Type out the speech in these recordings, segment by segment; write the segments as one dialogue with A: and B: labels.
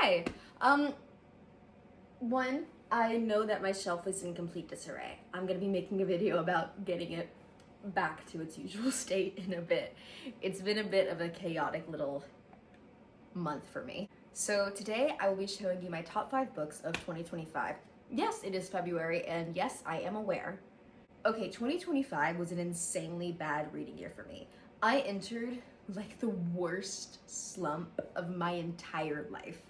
A: Hi. One, I know that my shelf is in complete disarray. I'm gonna be making a video about getting it back to its usual state in a bit. It's been a bit of a chaotic little month for me. So today I will be showing you my top 5 books of 2025. Yes, it is February, and yes, I am aware. Okay, 2025 was an insanely bad reading year for me. I entered like the worst slump of my entire life.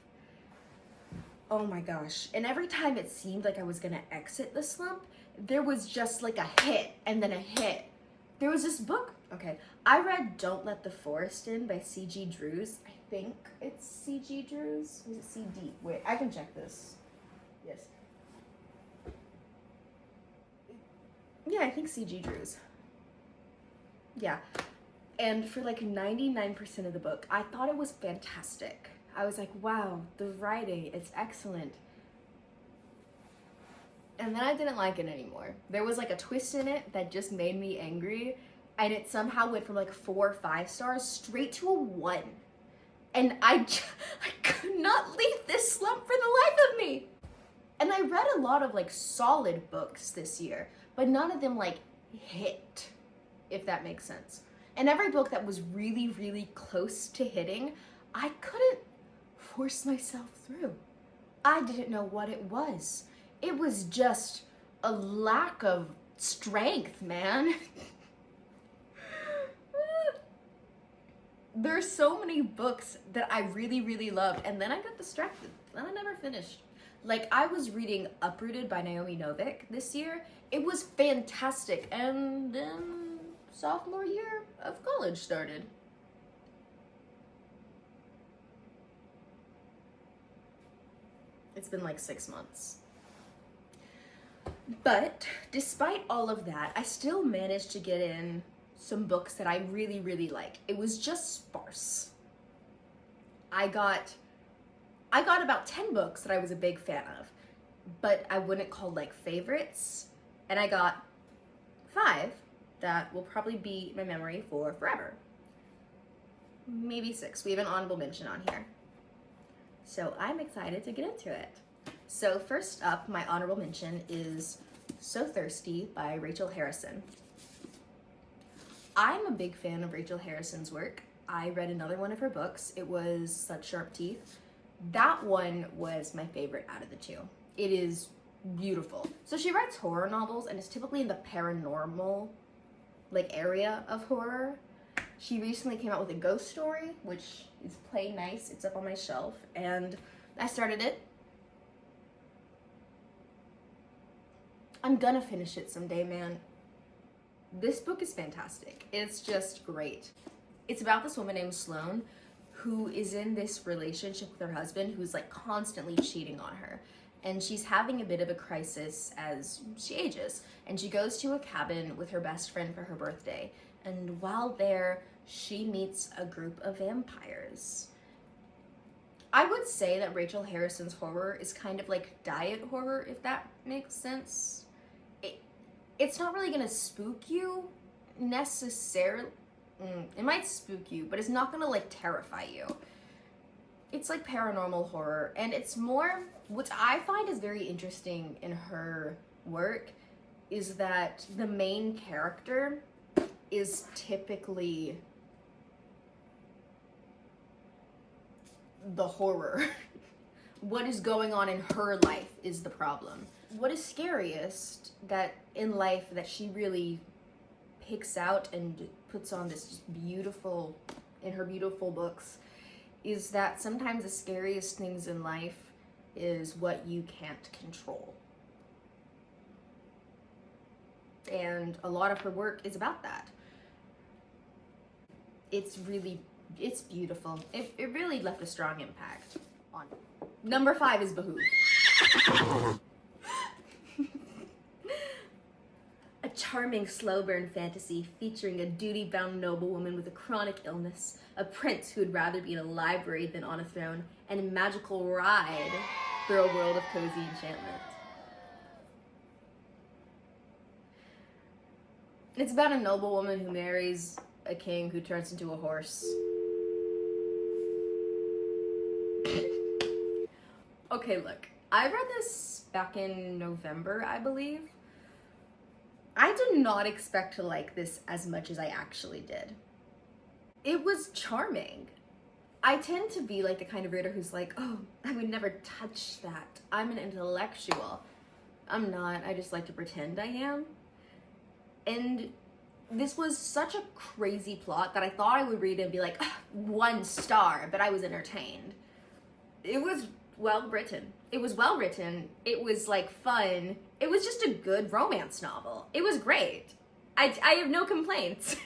A: Oh my gosh. And every time it seemed like I was gonna exit the slump, there was just like a hit and then a hit. There was this book, okay, I read Don't Let the Forest In by C.G. Drews. I think it's C.G. Drews. Was it C.D.? Wait, I can check this. Yes. Yeah, I think C.G. Drews. Yeah. And for like 99% of the book, I thought it was fantastic. I was like, wow, the writing is excellent. And then I didn't like it anymore. There was like a twist in it that just made me angry, and it somehow went from like 4 or 5 stars straight to a 1. And I could not leave this slump for the life of me. And I read a lot of like solid books this year, but none of them like hit, if that makes sense. And every book that was really, really close to hitting, I couldn't force myself through. I didn't know what it was. It was just a lack of strength, man. There's so many books that I really, really loved, and then I got distracted, and I never finished. Like, I was reading Uprooted by Naomi Novik this year. It was fantastic, and then sophomore year of college started. It's been like 6 months. But despite all of that, I still managed to get in some books that I really, really like. It was just sparse. I got about 10 books that I was a big fan of, but I wouldn't call like favorites. And I got 5 that will probably be in my memory for forever. Maybe 6. We have an honorable mention on here. So I'm excited to get into it. So first up, my honorable mention is So Thirsty by Rachel Harrison. I'm a big fan of Rachel Harrison's work. I read another one of her books. It was Such Sharp Teeth. That one was my favorite out of the 2. It is beautiful. So she writes horror novels, and it's typically in the paranormal like area of horror. She recently came out with a ghost story, which is plain nice. It's up on my shelf, and I started it. I'm gonna finish it someday, man. This book is fantastic. It's just great. It's about this woman named Sloane who is in this relationship with her husband who's like constantly cheating on her. And she's having a bit of a crisis as she ages. And she goes to a cabin with her best friend for her birthday. And while there, she meets a group of vampires. I would say that Rachel Harrison's horror is kind of like diet horror, if that makes sense. It's not really gonna spook you necessarily. It might spook you, but it's not gonna like terrify you. It's like paranormal horror, and it's more, what I find is very interesting in her work is that the main character is typically the horror. What is going on in her life is the problem. What is scariest that in life that she really picks out and puts on this just beautiful, in her beautiful books, is that sometimes the scariest things in life is what you can't control. And a lot of her work is about that. It's beautiful. It really left a strong impact on me. Number 5 is Behoove. A charming slow burn fantasy featuring a duty-bound noblewoman with a chronic illness, a prince who would rather be in a library than on a throne, and a magical ride through a world of cozy enchantment. It's about a noblewoman who marries a king who turns into a horse. Okay, look, I read this back in November, I believe. I did not expect to like this as much as I actually did. It was charming. I tend to be like the kind of reader who's like, oh, I would never touch that. I'm an intellectual. I'm not, I just like to pretend I am. And this was such a crazy plot that I thought I would read it and be like, 1 star, but I was entertained. It was well written. It was well written. It was like fun. It was just a good romance novel. It was great. I have no complaints.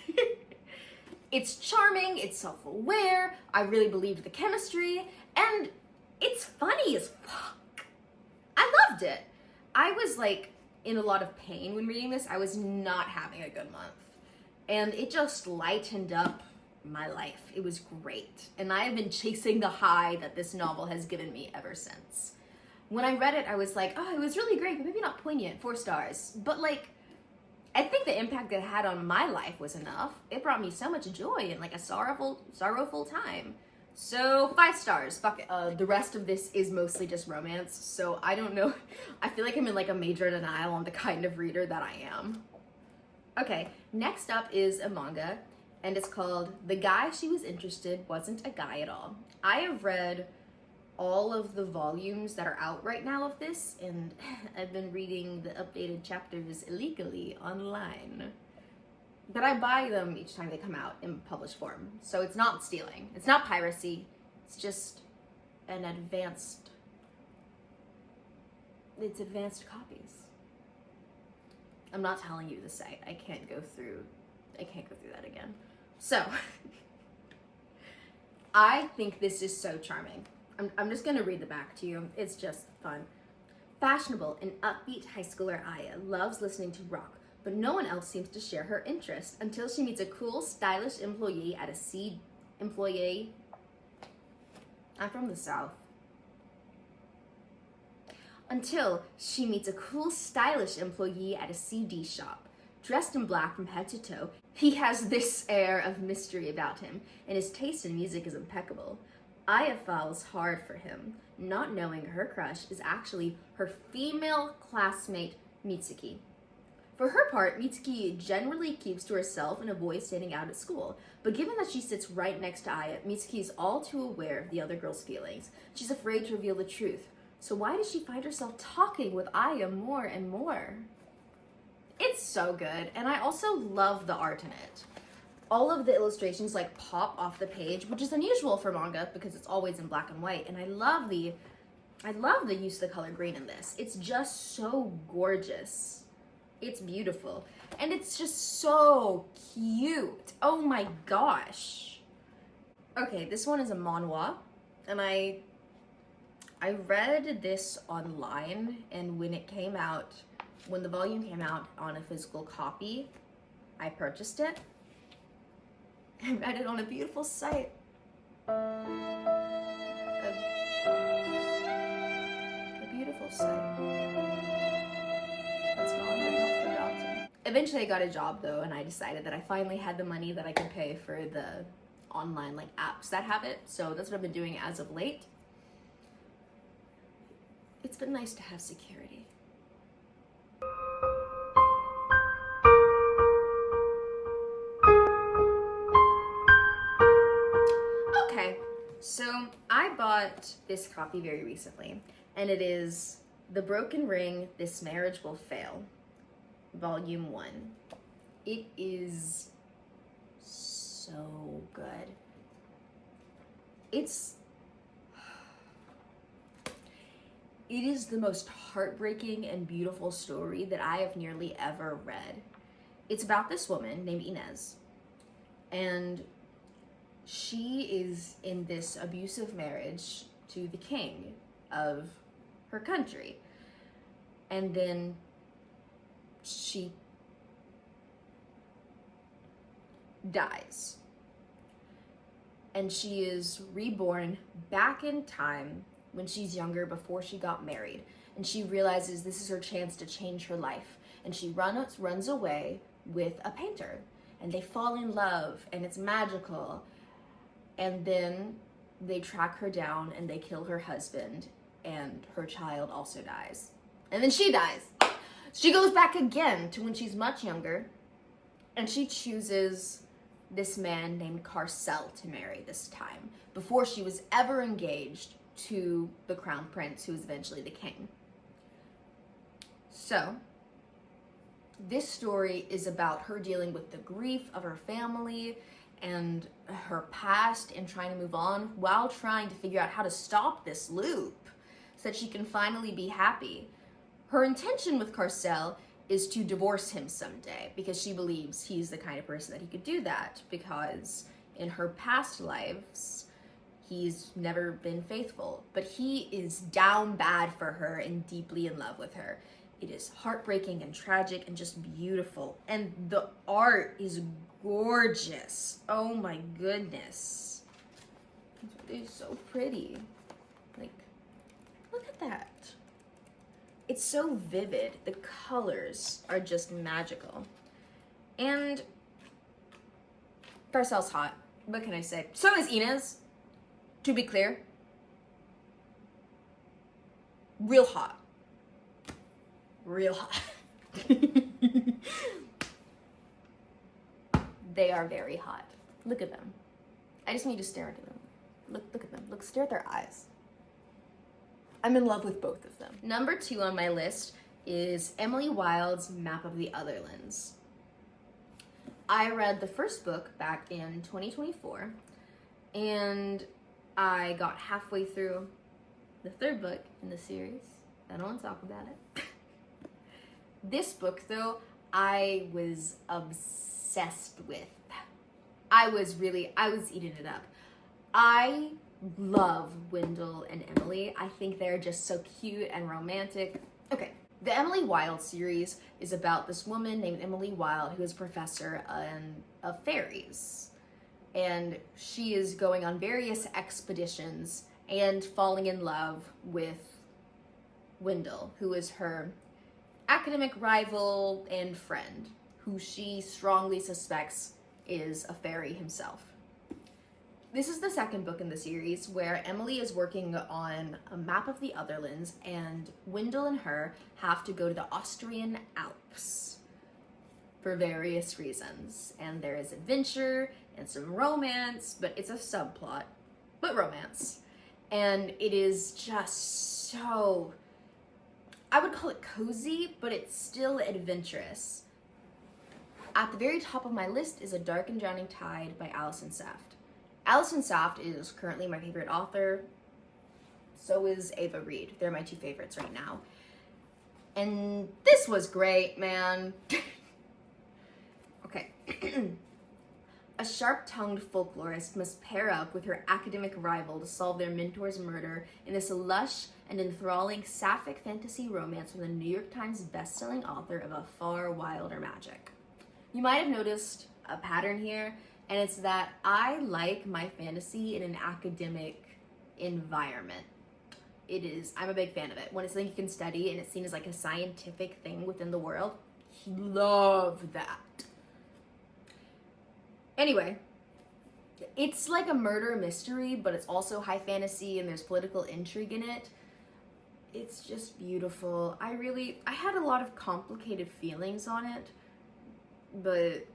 A: It's charming, it's self-aware, I really believed the chemistry, and it's funny as fuck. I loved it. I was like in a lot of pain when reading this. I was not having a good month. And it just lightened up my life. It was great. And I have been chasing the high that this novel has given me ever since. When I read it, I was like, oh, it was really great, but maybe not poignant, 4 stars. But like, I think the impact that it had on my life was enough. It brought me so much joy in like a sorrowful time. So 5 stars, fuck it. The rest of this is mostly just romance, so I don't know. I feel like I'm in like a major denial on the kind of reader that I am. Okay, next up is a manga, and it's called The Guy She Was Interested Wasn't a Guy at All. I have read all of the volumes that are out right now of this, and I've been reading the updated chapters illegally online. But I buy them each time they come out in published form, so it's not stealing. It's not piracy. It's just an advanced copies. I'm not telling you the site. I can't go through that again. So, I think this is so charming. I'm just gonna read the back to you. It's just fun. Fashionable and upbeat high schooler Aya loves listening to rock, but no one else seems to share her interest until she meets a cool, stylish employee at a I'm from the South. Until she meets a cool, stylish employee at a CD shop. Dressed in black from head to toe, he has this air of mystery about him, and his taste in music is impeccable. Aya falls hard for him, not knowing her crush is actually her female classmate, Mitsuki. For her part, Mitsuki generally keeps to herself and avoids standing out at school, but given that she sits right next to Aya, Mitsuki is all too aware of the other girl's feelings. She's afraid to reveal the truth. So why does she find herself talking with Aya more and more? It's so good, and I also love the art in it. All of the illustrations like pop off the page, which is unusual for manga because it's always in black and white, and I love the use of the color green in this. It's just so gorgeous. It's beautiful, and it's just so cute. Oh my gosh. Okay, this one is a manhwa, and I read this online, and when the volume came out on a physical copy, I purchased it. I read it on a beautiful site. A beautiful site. That's gone but not forgotten. Eventually I got a job though, and I decided that I finally had the money that I could pay for the online like apps that have it. So that's what I've been doing as of late. It's been nice to have security. Okay, so I bought this copy very recently, and it is The Broken Ring, This Marriage Will Fail, Volume 1. It is so good. It is the most heartbreaking and beautiful story that I have nearly ever read. It's about this woman named Inez, and she is in this abusive marriage to the king of her country. And then she dies. And she is reborn back in time when she's younger, before she got married. And she realizes this is her chance to change her life. And she runs away with a painter. And they fall in love, and it's magical. And then they track her down and they kill her husband. and her child also dies. And then she dies. She goes back again to when she's much younger, and she chooses this man named Carcel to marry this time, before she was ever engaged to the crown prince, who was eventually the king. So, this story is about her dealing with the grief of her family and her past and trying to move on while trying to figure out how to stop this loop so that she can finally be happy. Her intention with Carcel is to divorce him someday because she believes he's the kind of person that he could do that, because in her past lives, he's never been faithful. But he is down bad for her and deeply in love with her. It is heartbreaking and tragic and just beautiful. And the art is gorgeous. Oh my goodness. It's so pretty. Like, look at that. It's so vivid. The colors are just magical. And Carcel's hot. What can I say? So is Inez. To be clear. Real hot. Real hot. They are very hot. Look at them. I just need to stare at them. Look at them. Look, stare at their eyes. I'm in love with both of them. Number 2 on my list is Emily Wilde's Map of the Otherlands. I read the first book back in 2024, and I got halfway through the third book in the series. I don't want to talk about it. This book, though, I was obsessed with. I was eating it up. I love Wendell and Emily. I think they're just so cute and romantic. Okay, the Emily Wilde series is about this woman named Emily Wilde who is a professor of fairies. And she is going on various expeditions and falling in love with Wendell, who is her academic rival and friend, who she strongly suspects is a fairy himself. This is the second book in the series where Emily is working on a map of the Otherlands, and Wendell and her have to go to the Austrian Alps for various reasons. And there is adventure and some romance, but it's a subplot, but romance. And it is just so, I would call it cozy, but it's still adventurous. At the very top of my list is A Dark and Drowning Tide by Alison Saft. Alison Saft is currently my favorite author. So is Ava Reid. They're my 2 favorites right now. And this was great, man. Okay. A sharp-tongued folklorist must pair up with her academic rival to solve their mentor's murder in this lush and enthralling sapphic fantasy romance from the New York Times best-selling author of A Far Wilder Magic. You might have noticed a pattern here, and it's that I like my fantasy in an academic environment. I'm a big fan of it. When it's something you can study and it's seen as like a scientific thing within the world, love that. Anyway, it's like a murder mystery, but it's also high fantasy and there's political intrigue in it. It's just beautiful. I had a lot of complicated feelings on it, but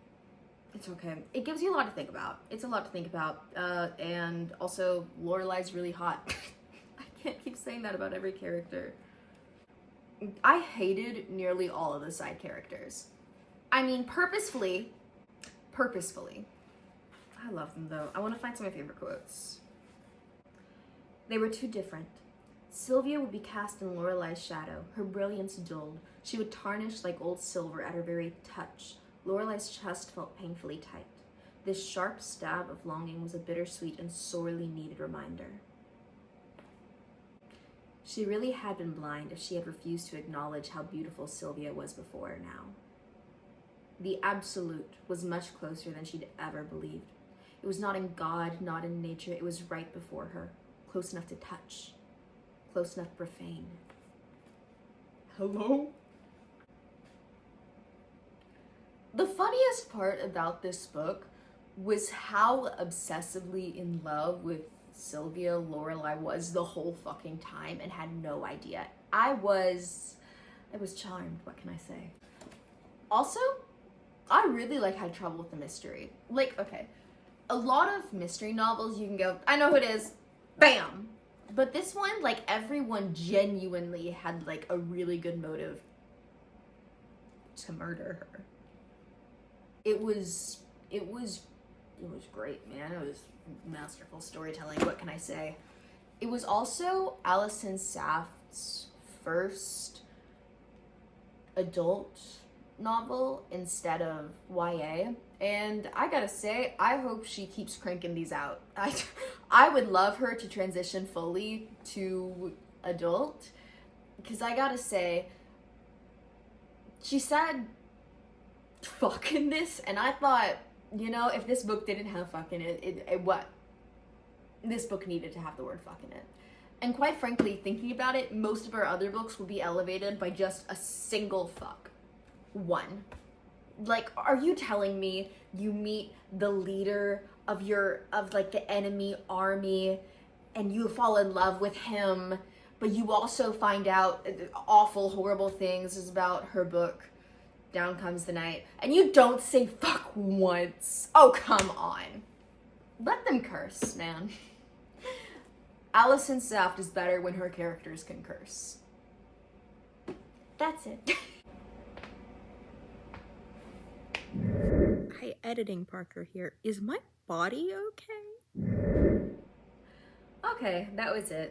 A: it's okay. It gives you a lot to think about. It's a lot to think about. And also, Lorelai's really hot. I can't keep saying that about every character. I hated nearly all of the side characters. I mean, purposefully. I love them though. I want to find some of my favorite quotes. They were too different. Sylvia would be cast in Lorelai's shadow, her brilliance dulled. She would tarnish like old silver at her very touch. Lorelai's chest felt painfully tight. This sharp stab of longing was a bittersweet and sorely needed reminder. She really had been blind if she had refused to acknowledge how beautiful Sylvia was before her now. The absolute was much closer than she'd ever believed. It was not in God, not in nature, it was right before her, close enough to touch, close enough to profane. Hello? The funniest part about this book was how obsessively in love with Sylvia Lorelai was the whole fucking time and had no idea. I was charmed, what can I say? Also, I really had trouble with the mystery. Like, okay, a lot of mystery novels you can go, I know who it is, bam! But this one, everyone genuinely had a really good motive to murder her. It was great, man. It was masterful storytelling, what can I say? It was also Allison Saft's first adult novel instead of YA, and I gotta say, I hope she keeps cranking these out. I would love her to transition fully to adult, because I gotta say, she said fuck in this, and I thought, if this book didn't have fuck in it, what? This book needed to have the word fuck in it. And quite frankly, thinking about it, most of our other books would be elevated by just a single fuck. One. Are you telling me you meet the leader of the enemy army and you fall in love with him, but you also find out awful, horrible things about her book, Down Comes the Night, and you don't say fuck once? Oh, come on. Let them curse, man. Allison Saft is better when her characters can curse. That's it.
B: Hi, editing Parker here. Is my body okay?
A: Okay, that was it.